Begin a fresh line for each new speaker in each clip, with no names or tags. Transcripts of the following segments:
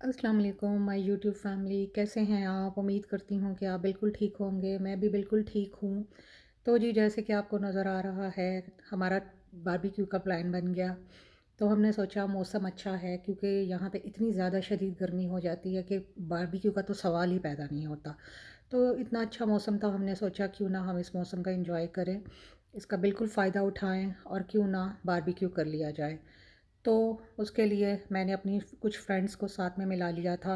अस्सलाम वालेकुम my YouTube family, कैसे हैं आप? उम्मीद करती हूँ कि आप बिल्कुल ठीक होंगे। मैं भी बिल्कुल ठीक हूँ। तो जी, जैसे कि आपको नज़र आ रहा है, हमारा बारबेक्यू का प्लान बन गया। तो हमने सोचा मौसम अच्छा है क्योंकि यहाँ पे इतनी ज़्यादा शदीद गर्मी हो जाती है कि बारबेक्यू का तो सवाल ही पैदा नहीं होता। तो इतना अच्छा मौसम था, हमने सोचा क्यों ना हम इस मौसम का एंजॉय करें, इसका बिल्कुल फ़ायदा उठाएँ और क्यों ना बारबेक्यू कर लिया जाए। तो उसके लिए मैंने अपनी कुछ फ्रेंड्स को साथ में मिला लिया था।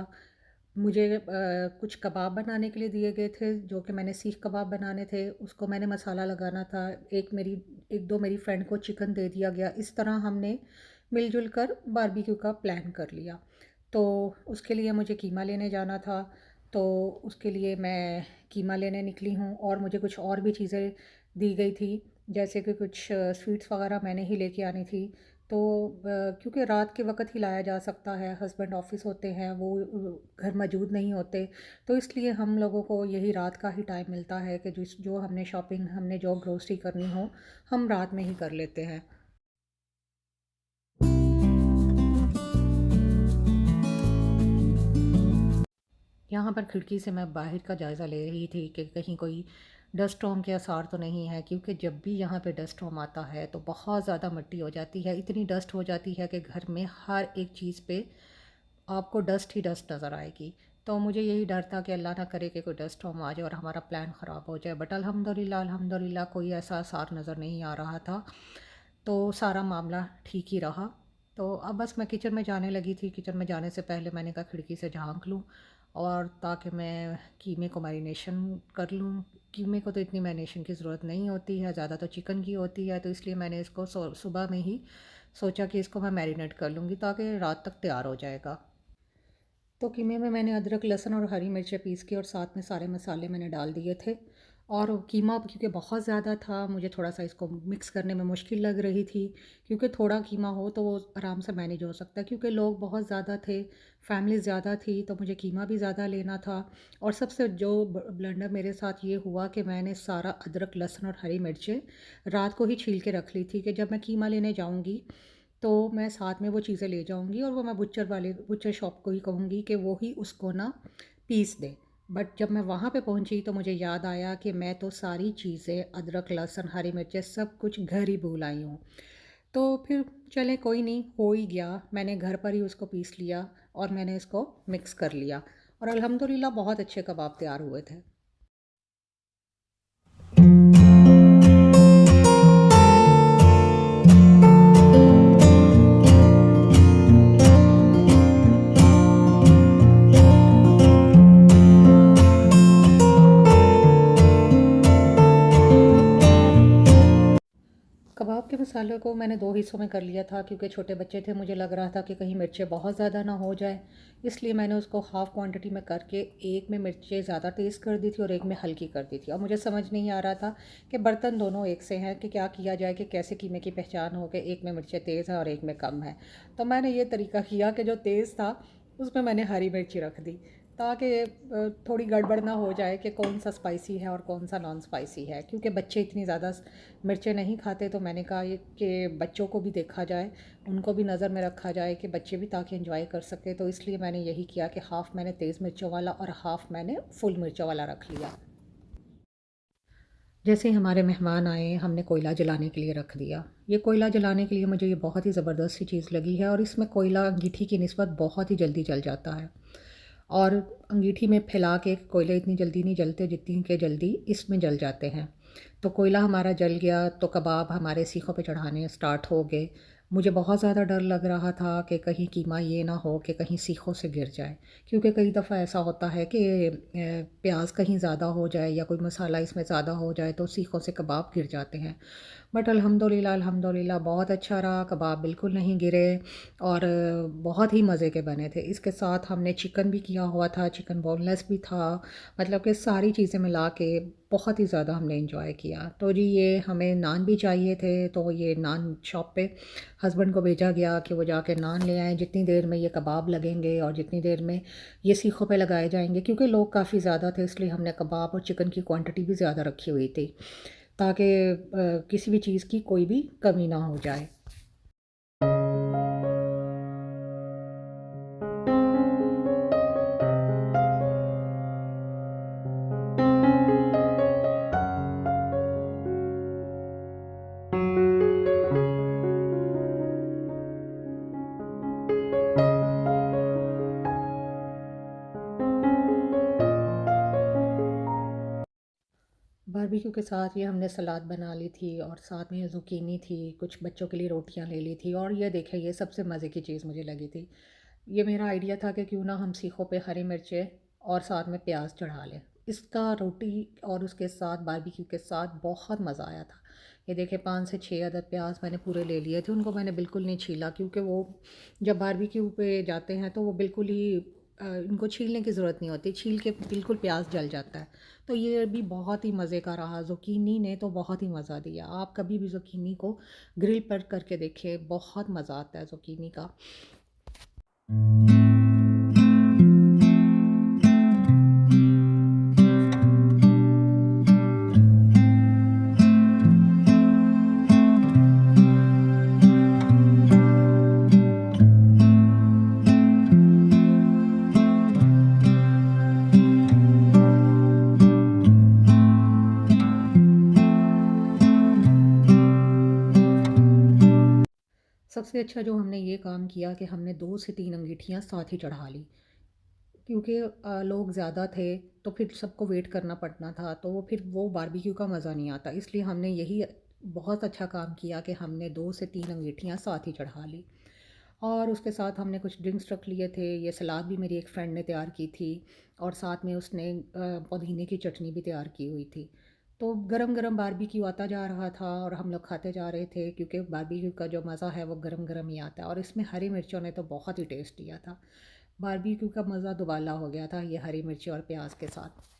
मुझे कुछ कबाब बनाने के लिए दिए गए थे, जो कि मैंने सीख कबाब बनाने थे, उसको मैंने मसाला लगाना था। एक दो मेरी फ्रेंड को चिकन दे दिया गया। इस तरह हमने मिलजुल कर बारबेक्यू का प्लान कर लिया। तो उसके लिए मुझे कीमा लेने जाना था, तो उसके लिए मैं कीमा लेने निकली हूँ और मुझे कुछ और भी चीज़ें दी गई थी, जैसे कि कुछ स्वीट्स वगैरह मैंने ही लेके आनी थी। तो क्योंकि रात के वक़्त ही लाया जा सकता है, हस्बैंड ऑफ़िस होते हैं, वो घर मौजूद नहीं होते, तो इसलिए हम लोगों को यही रात का ही टाइम मिलता है कि जो हमने शॉपिंग, हमने जो ग्रोसरी करनी हो, हम रात में ही कर लेते हैं। यहाँ पर खिड़की से मैं बाहर का जायज़ा ले रही थी कि कहीं कोई डस्ट स्टॉर्म के आसार तो नहीं है, क्योंकि जब भी यहाँ पे डस्ट स्टॉर्म आता है तो बहुत ज़्यादा मिट्टी हो जाती है, इतनी डस्ट हो जाती है कि घर में हर एक चीज़ पे आपको डस्ट ही डस्ट नज़र आएगी। तो मुझे यही डर था कि अल्लाह ना करे कि कोई डस्ट स्टॉर्म आ जाए और हमारा प्लान ख़राब हो जाए, बट अल्हम्दुलिल्लाह अल्हम्दुलिल्लाह कोई ऐसा आसार नज़र नहीं आ रहा था। तो सारा मामला ठीक ही रहा। तो अब बस मैं किचन में जाने लगी थी। किचन में जाने से पहले मैंने कहा खिड़की से झाँक लूँ और ताकि मैं कीमे को मैरिनेशन कर लूँ। कीमे को तो इतनी मैरिनेशन की ज़रूरत नहीं होती है, ज़्यादा तो चिकन की होती है, तो इसलिए मैंने इसको सुबह में ही सोचा कि इसको मैं मैरिनेट कर लूँगी ताकि रात तक तैयार हो जाएगा। तो कीमे में मैंने अदरक, लहसुन और हरी मिर्चें पीस के और साथ में सारे मसाले मैंने डाल दिए थे। और कीमा क्योंकि बहुत ज़्यादा था, मुझे थोड़ा-सा इसको मिक्स करने में मुश्किल लग रही थी, क्योंकि थोड़ा कीमा हो तो वो आराम से मैनेज हो सकता है, क्योंकि लोग बहुत ज़्यादा थे, फैमिली ज़्यादा थी, तो मुझे कीमा भी ज़्यादा लेना था। और सबसे जो ब्लंडर मेरे साथ ये हुआ कि मैंने सारा अदरक, लहसुन और हरी मिर्चें रात को ही छील के रख ली थी कि जब मैं कीमा लेने जाऊँगी तो मैं साथ में वो चीज़ें ले जाऊँगी और वो मैं बुच्चर शॉप को ही कहूँगी कि वो ही उसको ना पीस दे। बट जब मैं वहाँ पे पहुँची तो मुझे याद आया कि मैं तो सारी चीज़ें अदरक, लहसुन, हरी मिर्चें सब कुछ घर ही भूल आई हूँ। तो फिर चलें कोई नहीं, हो ही गया। मैंने घर पर ही उसको पीस लिया और मैंने इसको मिक्स कर लिया और अल्हम्दुलिल्लाह बहुत अच्छे कबाब तैयार हुए थे। कबाब के मसाले को मैंने 2 हिस्सों में कर लिया था, क्योंकि छोटे बच्चे थे, मुझे लग रहा था कि कहीं मिर्चें बहुत ज़्यादा ना हो जाए। इसलिए मैंने उसको हाफ़ क्वांटिटी में करके एक में मिर्चें ज़्यादा तेज़ कर दी थी और एक में हल्की कर दी थी। और मुझे समझ नहीं आ रहा था कि बर्तन दोनों एक से हैं कि क्या किया जाए, कि कैसे कीमे की पहचान हो कि एक में मिर्चें तेज़ हैं और एक में कम है। तो मैंने ये तरीका किया कि जो तेज़ था उसमें मैंने हरी मिर्ची रख दी, ताकि थोड़ी गड़बड़ ना हो जाए कि कौन सा स्पाइसी है और कौन सा नॉन स्पाइसी है, क्योंकि बच्चे इतनी ज़्यादा मिर्चें नहीं खाते। तो मैंने कहा ये कि बच्चों को भी देखा जाए, उनको भी नज़र में रखा जाए कि बच्चे भी ताकि एंजॉय कर सकें। तो इसलिए मैंने यही किया कि हाफ़ मैंने तेज़ मिर्चों वाला और हाफ़ मैंने फुल मिर्चों वाला रख लिया। जैसे ही हमारे मेहमान आए, हमने कोयला जलाने के लिए रख दिया। ये कोयला जलाने के लिए मुझे ये बहुत ही ज़बरदस्त सी चीज़ लगी है, और इसमें कोयला अंगीठी की निस्बत बहुत ही जल्दी जल जाता है। और अंगीठी में फैला के कोयले इतनी जल्दी नहीं जलते जितनी कि जल्दी इसमें जल जाते हैं। तो कोयला हमारा जल गया तो कबाब हमारे सीखों पे चढ़ाने स्टार्ट हो गए। मुझे बहुत ज़्यादा डर लग रहा था कि कहीं कीमा ये ना हो कि कहीं सीखों से गिर जाए, क्योंकि कई दफ़ा ऐसा होता है कि प्याज कहीं ज़्यादा हो जाए या कोई मसाला इसमें ज़्यादा हो जाए तो सीखों से कबाब गिर जाते हैं। बट अल्हम्दुलिल्लाह अल्हम्दुलिल्लाह बहुत अच्छा रहा, कबाब बिल्कुल नहीं गिरे और बहुत ही मज़े के बने थे। इसके साथ हमने चिकन भी किया हुआ था, चिकन बोनलेस भी था, मतलब कि सारी चीज़ें मिला के बहुत ही ज़्यादा हमने एंजॉय किया। तो जी, ये हमें नान भी चाहिए थे, तो ये नान शॉप पे हस्बैंड को भेजा गया कि वो जाके नान ले आएँ। जितनी देर में ये कबाब लगेंगे और जितनी देर में ये सीखों पे लगाए जाएँगे, क्योंकि लोग काफ़ी ज़्यादा थे, इसलिए हमने कबाब और चिकन की क्वांटिटी भी ज़्यादा रखी हुई थी, ताकि किसी भी चीज़ की कोई भी कमी ना हो जाए। बारबेक्यू के साथ ये हमने सलाद बना ली थी और साथ में ज़ुकीनी थी, कुछ बच्चों के लिए रोटियां ले ली थी और ये देखें ये सबसे मज़े की चीज़ मुझे लगी थी। ये मेरा आइडिया था कि क्यों ना हम सीखों पे हरी मिर्चें और साथ में प्याज चढ़ा लें। इसका रोटी और उसके साथ बारबेक्यू के साथ बहुत मज़ा आया था। ये देखें 5 से 6 अदद प्याज मैंने पूरे ले लिए थे, उनको मैंने बिल्कुल नहीं छीला क्योंकि वो जब बारबेक्यू पे जाते हैं तो वो बिल्कुल ही इनको छीलने की ज़रूरत नहीं होती, छील के बिल्कुल प्याज जल जाता है। तो ये भी बहुत ही मज़े का रहा, ज़ुकीनी ने तो बहुत ही मज़ा दिया। आप कभी भी ज़ुकीनी को ग्रिल पर करके देखें, बहुत मज़ा आता है ज़ुकीनी का। सबसे अच्छा जो हमने ये काम किया कि हमने 2 से 3 अंगीठियाँ साथ ही चढ़ा ली, क्योंकि लोग ज़्यादा थे तो फिर सबको वेट करना पड़ना था, तो वो फिर वो बारबेक्यू का मज़ा नहीं आता। इसलिए हमने यही बहुत अच्छा काम किया कि हमने 2 से 3 अंगीठियाँ साथ ही चढ़ा ली। और उसके साथ हमने कुछ ड्रिंक्स रख लिए थे। ये सलाद भी मेरी एक फ्रेंड ने तैयार की थी और साथ में उसने पुदीने की चटनी भी तैयार की हुई थी। तो गरम-गरम बारबेक्यू आता जा रहा था और हम लोग खाते जा रहे थे, क्योंकि बारबेक्यू का जो मज़ा है वो गरम-गरम ही आता है और इसमें हरी मिर्चों ने तो बहुत ही टेस्ट दिया था। बारबेक्यू का मज़ा दुबाला हो गया था ये हरी मिर्ची और प्याज के साथ।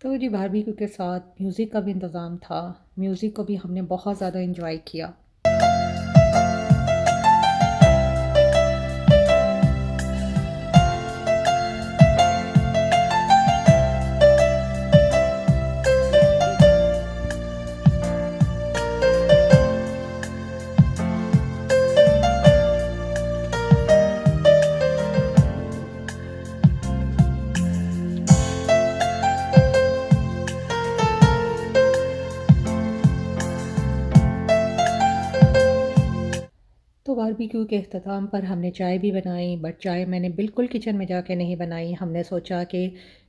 तो जी बारबेक्यू के साथ म्यूज़िक का भी इंतज़ाम था। म्यूज़िक को भी हमने बहुत ज़्यादा एन्जॉय किया। तो बारबेक्यू के अख्ताम पर हमने चाय भी बनाई, बट चाय मैंने बिल्कुल किचन में जाके नहीं बनाई। हमने सोचा कि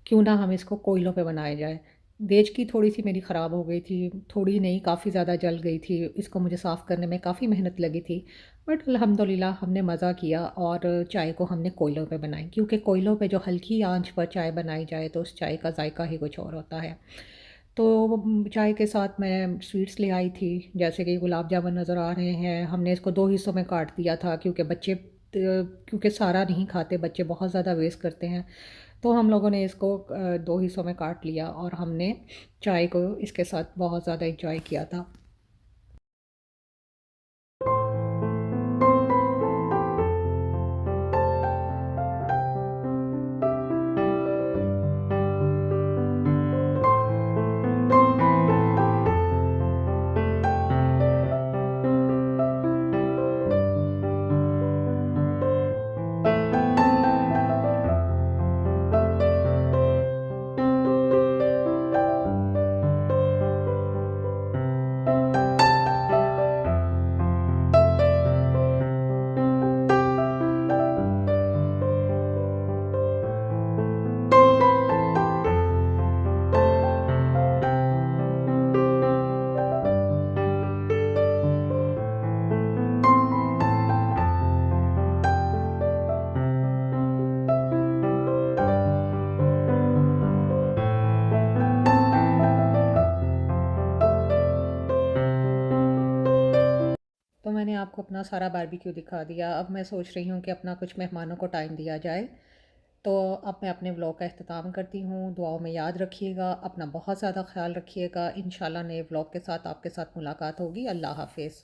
क्यों ना हम इसको कोयलों पे बनाया जाए। देचकी थोड़ी-सी मेरी ख़राब हो गई थी, थोड़ी नहीं काफ़ी ज़्यादा जल गई थी। इसको मुझे साफ़ करने में काफ़ी मेहनत लगी थी, बट अल्हम्दुलिल्लाह हमने मज़ा किया और चाय को हमने कोयलों पे बनाई, क्योंकि कोयलों पे जो हल्की आँच पर चाय बनाई जाए तो उस चाय का ज़ायका ही कुछ और होता है। तो चाय के साथ मैं स्वीट्स ले आई थी, जैसे कि गुलाब जामुन नज़र आ रहे हैं। हमने इसको 2 हिस्सों में काट दिया था क्योंकि बच्चे क्योंकि सारा नहीं खाते, बच्चे बहुत ज़्यादा वेस्ट करते हैं। तो हम लोगों ने इसको 2 हिस्सों में काट लिया और हमने चाय को इसके साथ बहुत ज़्यादा एन्जॉय किया था। तो मैंने आपको अपना सारा बारबेक्यू दिखा दिया। अब मैं सोच रही हूँ कि अपना कुछ मेहमानों को टाइम दिया जाए। तो अब मैं अपने व्लॉग का अख्ताम करती हूँ। दुआओं में याद रखिएगा, अपना बहुत ज़्यादा ख़्याल रखिएगा। इंशाल्लाह नए व्लॉग के साथ आपके साथ मुलाकात होगी। अल्लाह हाफ़िज़।